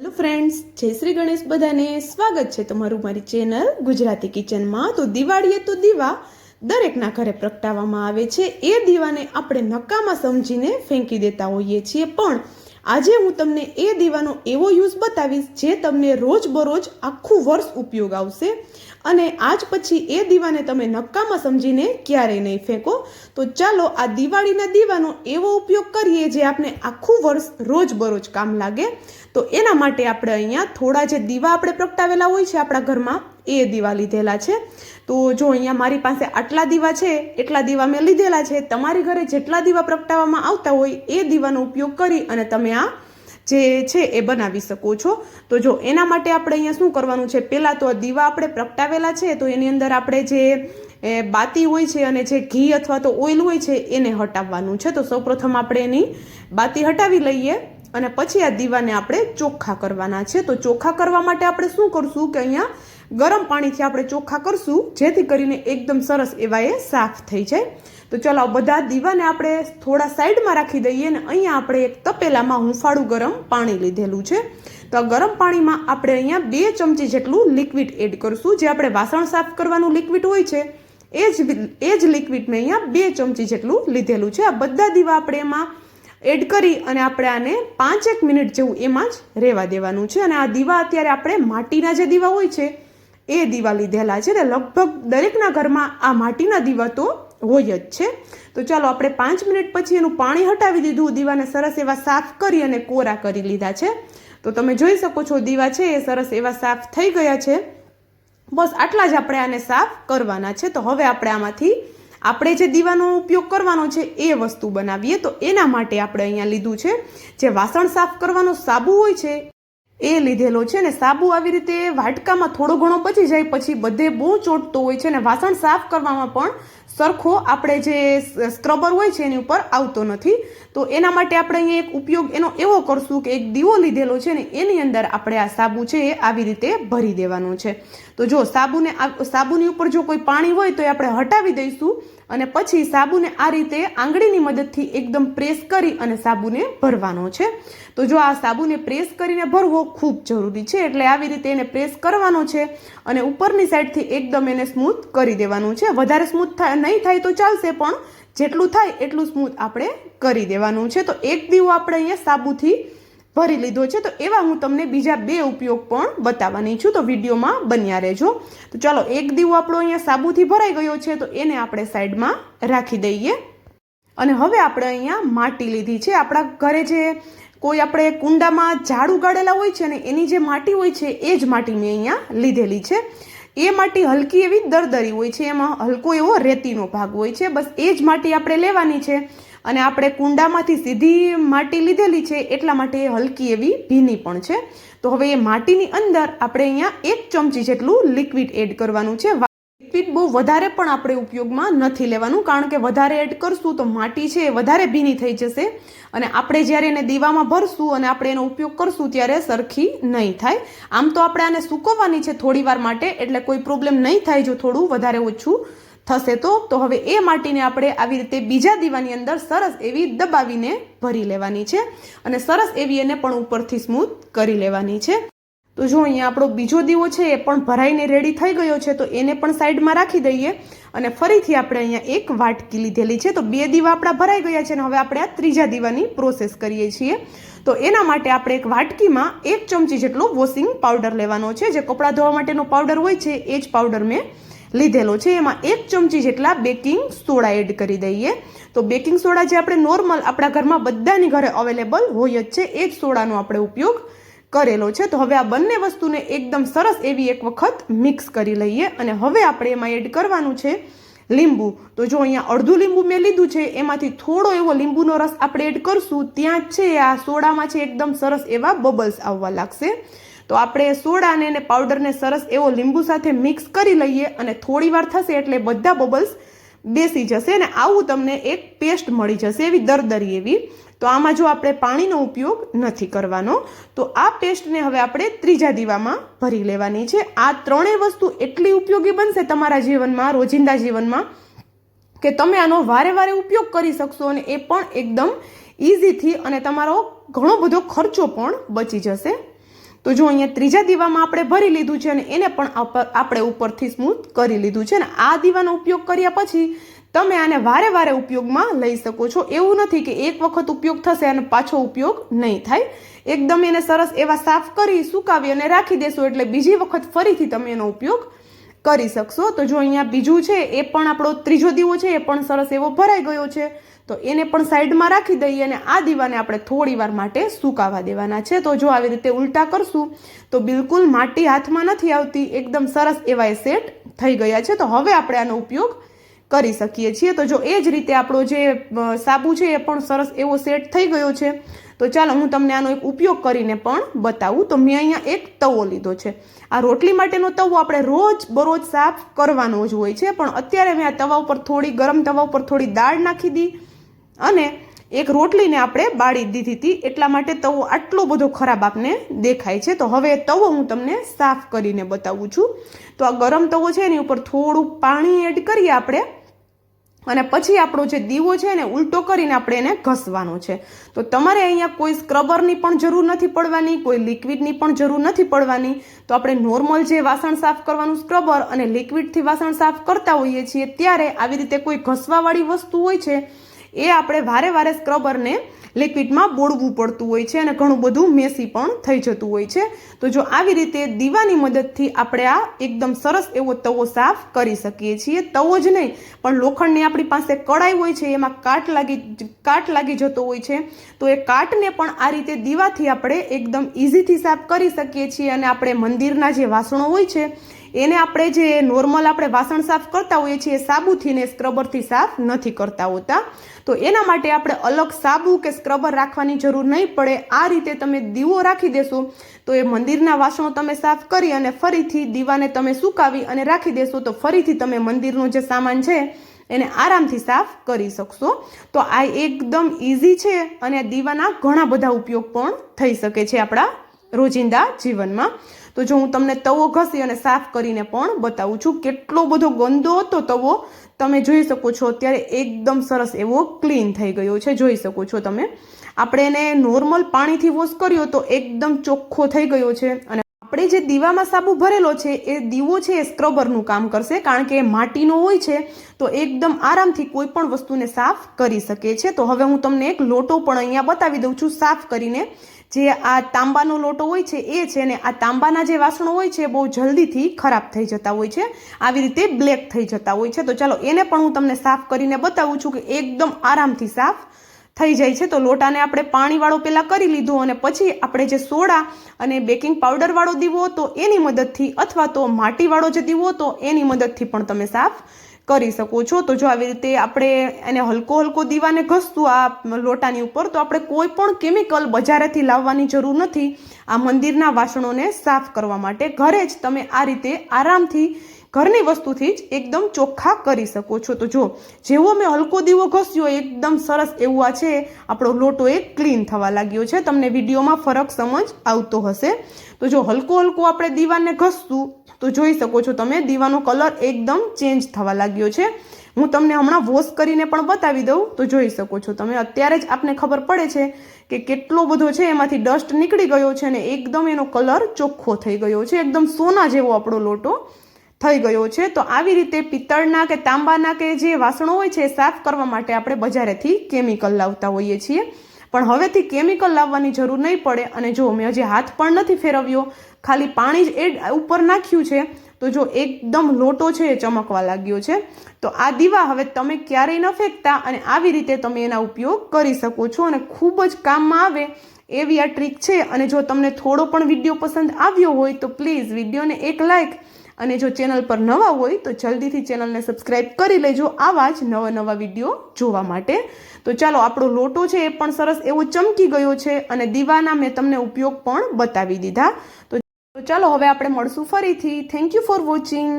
Hello friends, જય શ્રી ગણેશ. બધાને સ્વાગત છે તમારું મારી ચેનલ ગુજરાતી કિચનમાં. તો દિવાળીએ તો દીવા દરેકના ઘરે પ્રગટાવવામાં આવે છે. એ દીવાને આપણે નકામા સમજીને ફેંકી દેતા હોઈએ છીએ, પણ આજે હું તમને એ દીવાનો એવો યુઝ બતાવીશ જે તમને રોજબરોજ આખું વર્ષ ઉપયોગ આવશે, અને આજ પછી એ દીવાને તમે નકામા સમજીને ક્યારેય નહીં ફેંકો. તો ચાલો આ દિવાળીના દીવાનો એવો ઉપયોગ કરીએ જે આપણે આખું વર્ષ રોજબરોજ કામ લાગે. તો એના માટે આપણે અહીંયા થોડા જે દીવા આપણે પ્રગટાવેલા હોય છે આપણા ઘરમાં, એ દીવા લીધેલા છે. તો જો અહીંયા મારી પાસે આટલા દીવા છે, એટલા દીવા મેં લીધેલા છે. તમારી ઘરે જેટલા દીવા પ્રગટાવવામાં આવતા હોય એ દીવાનો ઉપયોગ કરી અને તમે આ જે છે એ બનાવી શકો છો. તો જો એના માટે આપણે અહીંયા શું કરવાનું છે, પહેલાં તો દીવા આપણે પ્રગટાવેલા છે તો એની અંદર આપણે જે બાતી હોય છે અને જે ઘી અથવા તો ઓઇલ હોય છે એને હટાવવાનું છે. તો સૌપ્રથમ આપણે એની બાતી હટાવી લઈએ અને પછી આ દીવાને આપણે ચોખ્ખા કરવાના છે. તો ચોખ્ખા કરવા માટે આપણે શું કરશું કે અહીંયા ગરમ પાણીથી આપણે ચોખ્ખા કરશું, જેથી કરીને એકદમ સરસ એવા એ સાફ થઈ જાય. તો ચલો બધા દીવાને આપણે થોડા સાઈડમાં રાખી દઈએ ને અહીંયા આપણે એક તપેલામાં હુંફાળું ગરમ પાણી લીધેલું છે. તો આ ગરમ પાણીમાં આપણે અહીંયા 2 ચમચી જેટલું લિક્વિડ એડ કરશું. જે આપણે વાસણ સાફ કરવાનું લિક્વિડ હોય છે એ જ લિક્વિડ મેં અહીંયા 2 ચમચી જેટલું લીધેલું છે. આ બધા દીવા આપણે એમાં એડ કરી અને આપણે આને 5-1 મિનિટ જેવું એમાં જ રહેવા દેવાનું છે. અને આ દીવા અત્યારે આપણે માટીના જે દીવા હોય છે એ દીવા લીધેલા છે ને લગભગ દરેકના ઘરમાં આ માટીના દીવા તો હોય જ છે. તો ચાલો આપણે 5 મિનિટ પછી એનું પાણી હટાવી દીધું, દીવાને સરસ એવા સાફ કરી અને કોરા કરી લીધા છે. તો તમે જોઈ શકો છો દીવા છે એ સરસ એવા સાફ થઈ ગયા છે. બસ આટલા જ આપણે આને સાફ કરવાના છે. તો હવે આપણે આમાંથી આપણે જે દીવાનો ઉપયોગ કરવાનો છે એ વસ્તુ બનાવીએ. તો એના માટે આપણે અહીંયા લીધું છે જે વાસણ સાફ કરવાનો સાબુ હોય છે એ લીધેલો છે. ને સાબુ આવી રીતે વાટકામાં થોડો ઘણો બચી જાય પછી બધે બહુ ચોટતો હોય છે, ને વાસણ સાફ કરવામાં પણ સરખો આપણે જે સ્ક્રબર હોય છે એની ઉપર આવતો નથી. તો એના માટે આપણે અહીંયા એક ઉપયોગ એનો એવો કરશું કે એક દીવો લીધેલો છે ને એની અંદર આપણે આ સાબુ છે એ આવી રીતે ભરી દેવાનો છે. તો જો સાબુની ઉપર જો કોઈ પાણી હોય તો એ આપણે હટાવી દઈશું અને પછી સાબુને આ રીતે આંગળીની મદદથી એકદમ પ્રેસ કરી અને સાબુને ભરવાનો છે. તો જો આ સાબુને પ્રેસ કરીને ભરવો ખૂબ જરૂરી છે, એટલે આવી રીતે એને પ્રેસ કરવાનો છે અને ઉપરની સાઈડથી એકદમ એને સ્મૂથ કરી દેવાનું છે. વધારે સ્મૂથ નહીં થાય તો ચાલશે, પણ જેટલું થાય એટલું સ્મૂથ આપણે કરી દેવાનું છે. તો એક દીવો આપણે અહીંયા સાબુથી ભરી લીધો છે. તો એવા હું તમને બીજા 2 ઉપયોગ પણ બતાવવાની છું, તો વિડીયોમાં બન્યા રહેજો. તો ચાલો એક દીવો આપણો અહીંયા સાબુથી ભરાઈ ગયો છે તો એને આપણે સાઈડમાં રાખી દઈએ. અને હવે આપણે અહીંયા માટી લીધી છે. આપણા ઘરે જે કોઈ આપણે કુંડામાં ઝાડ ઉગાડેલા હોય છે ને એની જે માટી હોય છે એ જ માટી મેં અહીંયા લીધેલી છે. એ માટી હલકી એવી દરદરી હોય છે, એમાં હલકો એવો રેતીનો ભાગ હોય છે. બસ એ જ માટી આપણે લેવાની છે અને આપણે કુંડામાંથી સીધી માટી લીધેલી છે એટલા માટે એ હલકી એવી ભીની પણ છે. તો હવે એ માટીની અંદર આપણે અહીંયા 1 ચમચી જેટલું લિક્વિડ એડ કરવાનું છે. લિક્વિડ બહુ વધારે પણ આપણે ઉપયોગમાં નથી લેવાનું, કારણ કે વધારે એડ કરશું તો માટી છે એ વધારે ભીની થઈ જશે અને આપણે જ્યારે એને દીવામાં ભરશું અને આપણે એનો ઉપયોગ કરશું ત્યારે સરખી નહીં થાય. આમ તો આપણે આને સૂકવવાની છે થોડી વાર માટે, એટલે કોઈ પ્રોબ્લેમ નહીં થાય જો થોડું વધારે ઓછું થશે તો. હવે એ માટીને આપણે આવી રીતે બીજા દીવાની અંદર સરસ એવી દબાવીને ભરી લેવાની છે અને સરસ એવી એને પણ ઉપરથી સ્મૂથ કરી લેવાની છે. તો જો અહીંયા આપણો બીજો દીવો છે એ પણ ભરાઈને રેડી થઈ ગયો છે, તો એને પણ સાઈડમાં રાખી દઈએ અને ફરીથી આપણે અહીંયા એક વાટકી લીધેલી છે. તો 2 દીવા આપણા ભરાઈ ગયા છે અને હવે આપણે આ ત્રીજા દીવાની પ્રોસેસ કરીએ છીએ. તો એના માટે આપણે એક વાટકીમાં 1 ચમચી જેટલો વોશિંગ પાવડર લેવાનો છે. જે કપડાં ધોવા માટેનો પાવડર હોય છે એ જ પાવડર મેં લીધેલો છે. એમાં 1 ચમચી જેટલા બેકિંગ સોડા એડ કરી દઈએ. તો બેકિંગ સોડા જે આપણે નોર્મલ આપણા ઘરમાં બધાની ઘરે અવેલેબલ હોય જ છે એ જ સોડાનો આપણે ઉપયોગ કરેલો છે. તો હવે આ બંને વસ્તુને એકદમ સરસ એવી એક વખત મિક્સ કરી લઈએ અને હવે આપણે એમાં એડ કરવાનું છે લીંબુ. તો જો અહીંયા અડધું લીંબુ મેં લીધું છે, એમાંથી થોડો એવો લીંબુનો રસ આપણે એડ કરશું. ત્યાં જ છે આ સોડામાં છે એકદમ સરસ એવા બબલ્સ આવવા લાગશે. તો આપણે સોડા અને પાવડરને સરસ એવો લીંબુ સાથે મિક્સ કરી લઈએ અને થોડી વાર થશે એટલે બધા બબલ્સ બેસી જશે અને આવું તમને એક પેસ્ટ મળી જશે એવી દરદરી એવી. તો આમાં જો આપણે પાણીનો ઉપયોગ નથી કરવાનો. તો આ પેસ્ટને હવે આપણે ત્રીજા દીવામાં ભરી લેવાની છે. આ ત્રણેય વસ્તુ એટલી ઉપયોગી બનશે તમારા જીવનમાં, રોજિંદા જીવનમાં, કે તમે આનો વારે વારે ઉપયોગ કરી શકશો અને એ પણ એકદમ ઇઝીથી, અને તમારો ઘણો બધો ખર્ચો પણ બચી જશે. તો જો અહીંયા ત્રીજા દીવામાં આપણે ભરી લીધું છે અને એને પણ આપણે ઉપરથી સ્મૂથ કરી લીધું છે. અને આ દીવાનો ઉપયોગ કર્યા પછી તમે આને વારે વારે ઉપયોગમાં લઈ શકો છો. એવું નથી કે એક વખત ઉપયોગ થશે અને પાછો ઉપયોગ નહીં થાય. એકદમ એને સરસ એવા સાફ કરી સુકાવી અને રાખી દેશો એટલે બીજી વખત ફરીથી તમે એનો ઉપયોગ કરી શકશો. તો જો અહીંયા બીજું છે એ પણ આપણો ત્રીજો દીવો છે એ પણ સરસ એવો ભરાઈ ગયો છે. તો એને પણ સાઈડમાં રાખી દઈએ અને આ દીવાને આપણે થોડી વાર માટે સુકાવા દેવાના છે. તો જો આવી રીતે ઉલટા કરશું તો બિલકુલ માટી હાથમાં નથી આવતી, એકદમ સરસ એવા એ સેટ થઈ ગયા છે. તો હવે આપણે આનો ઉપયોગ કરી શકીએ છીએ. તો જો એ જ રીતે આપણો જે સાબુ છે એ પણ સરસ એવો સેટ થઈ ગયો છે. તો ચાલો હું તમને આનો એક ઉપયોગ કરીને પણ બતાવું. તો મેં અહીંયા એક તવો લીધો છે. આ રોટલી માટેનો તવો આપણે રોજ બરોજ સાફ કરવાનો જ હોય છે, પણ અત્યારે મેં આ તવા ઉપર ગરમ તવા ઉપર થોડી દાળ નાખી દી અને એક રોટલીને આપણે બાળી દીધી હતી, એટલા માટે તવો આટલો બધો ખરાબ આપને દેખાય છે. તો હવે તવો હું તમને સાફ કરીને બતાવું છું. તો આ ગરમ તવો છે એની ઉપર થોડું પાણી એડ કરીએ આપણે અને પછી આપણો જે દીવો છે ને ઉલટો કરીને આપણે એને ઘસવાનો છે. તો તમારે અહીંયા કોઈ સ્ક્રબરની પણ જરૂર નથી પડવાની, કોઈ લિક્વિડની પણ જરૂર નથી પડવાની. તો આપણે નોર્મલ જે વાસણ સાફ કરવાનું સ્ક્રબર અને લિક્વિડથી વાસણ સાફ કરતા હોઈએ છીએ ત્યારે આવી રીતે કોઈ ઘસવાવાળી વસ્તુ હોય છે એ આપણે વારે વારે સ્ક્રબરને લિક્વિડમાં બોળવું પડતું હોય છે અને ઘણું બધું મેસી પણ થઈ જતું હોય છે. તો જો આવી રીતે દીવાની મદદથી આપણે આ એકદમ સરસ એવો તવો સાફ કરી શકીએ છીએ. તવો જ નહીં પણ લોખંડની આપણી પાસે કડાઈ હોય છે એમાં કાટ લાગી જતો હોય છે. તો એ કાટને પણ આ રીતે દીવાથી આપણે એકદમ ઇઝીથી સાફ કરી શકીએ છીએ. અને આપણે મંદિરના જે વાસણો હોય છે એને આપણે જે નોર્મલ આપણે વાસણ સાફ કરતા હોઈએ છીએ સાબુથી ને સ્ક્રબરથી સાફ નથી કરતા હોતા. તો એના માટે આપણે અલગ સાબુ કે સ્ક્રબર રાખવાની જરૂર નહીં પડે. આ રીતે તમે દીવો રાખી દેશો તો એ મંદિરના વાસણો તમે સાફ કરી અને ફરીથી દીવાને તમે સુકાવી અને રાખી દેશો તો ફરીથી તમે મંદિરનો જે સામાન છે એને આરામથી સાફ કરી શકશો. તો આ એકદમ ઇઝી છે અને દીવાના ઘણા બધા ઉપયોગ પણ થઈ શકે છે આપણા રોજિંદા જીવનમાં. તો જો હું તમને તવો ઘસી અને સાફ કરીને પણ બતાવું છું. કેટલો બધો ગંદો હતો તવો, તમે જોઈ શકો છો અત્યારે એકદમ સરસ એવો ક્લીન થઈ ગયો છે. જોઈ શકો છો તમે. આપણે એને નોર્મલ પાણીથી વોશ કર્યો તો એકદમ ચોખ્ખો થઈ ગયો છે. અને આપણે જે દીવામાં સાબુ ભરેલો છે એ દીવો છે એ સ્ક્રબરનું કામ કરશે, કારણ કે એ માટીનો હોય છે તો એકદમ આરામથી કોઈ પણ વસ્તુને સાફ કરી શકે છે. તો હવે હું તમને એક લોટો પણ અહીંયા બતાવી દઉં છું સાફ કરીને. જે આ તાંબાનો લોટો હોય છે એ છે ને આ તાંબાના જે વાસણો હોય છે બહુ જલ્દીથી ખરાબ થઈ જતા હોય છે, આવી રીતે બ્લેક થઈ જતા હોય છે. તો ચાલો એને પણ હું તમને સાફ કરીને બતાવું છું કે એકદમ આરામથી સાફ થઈ જાય છે. તો લોટાને આપણે પાણીવાળો પહેલાં કરી લીધો અને પછી આપણે જે સોડા અને બેકિંગ પાવડરવાળો દીવો હતો એની મદદથી અથવા તો માટીવાળો જે દીવો હતો એની મદદથી પણ તમે સાફ કરી શકો છો. તો જો આવી રીતે આપણે એને હલકો દીવાને ઘસતું આ લોટાની ઉપર તો આપણે કોઈ પણ કેમિકલ બજારેથી લાવવાની જરૂર નથી આ મંદિરના વાસણોને સાફ કરવા માટે. ઘરે જ તમે આ રીતે આરામથી ઘરની વસ્તુથી જ એકદમ ચોખ્ખા કરી શકો છો. તો જો જેવો મેં હલકો દીવો ઘસ્યો એકદમ સરસ એવું આ છે આપણો લોટો એક ક્લીન થવા લાગ્યો છે. તમને વિડીયોમાં ફરક સમજ આવતો હશે. તો જો હલકો આપણે દીવાને ઘસતું તો જોઈ શકો છો તમે દીવાનો કલર એકદમ ચેન્જ થવા લાગ્યો છે. હું તમને હમણાં વોશ કરીને પણ બતાવી દઉં તો જોઈ શકો છો તમે. અત્યારે જ આપને ખબર પડે છે કે કેટલો બધો છે એમાંથી ડસ્ટ નીકળી ગયો છે અને એકદમ એનો કલર ચોખ્ખો થઈ ગયો છે. એકદમ સોના જેવો આપણો લોટો થઈ ગયો છે. તો આવી રીતે પિત્તળના કે તાંબાના કે જે વાસણો હોય છે સાફ કરવા માટે આપણે બજારેથી કેમિકલ લાવતા હોઈએ છીએ, પણ હવેથી કેમિકલ લાવવાની જરૂર નહીં પડે. અને જો મેં હજી હાથ પણ નથી ફેરવ્યો, ખાલી પાણી જ ઉપર નાખ્યું છે તો જો એકદમ લોટો છે એ ચમકવા લાગ્યો છે. તો આ દીવા હવે તમે ક્યારેય ન ફેંકતા અને આવી રીતે તમે એના ઉપયોગ કરી શકો છો અને ખૂબ જ કામમાં આવે એવી આ ટ્રીક છે. અને જો તમને થોડો પણ વિડીયો પસંદ આવ્યો હોય તો પ્લીઝ વિડીયોને એક લાઇક અને જો ચેનલ પર નવા હોય તો જલ્દીથી ચેનલને સબસ્ક્રાઇબ કરી લેજો આવા જ નવા વિડીયો જોવા માટે. તો ચાલો આપણો લોટો છે એ પણ સરસ એવો ચમકી ગયો છે અને દીવાના મેં તમને ઉપયોગ પણ બતાવી દીધા. તો ચાલો હવે આપણે મળશું ફરીથી. Thank you for watching.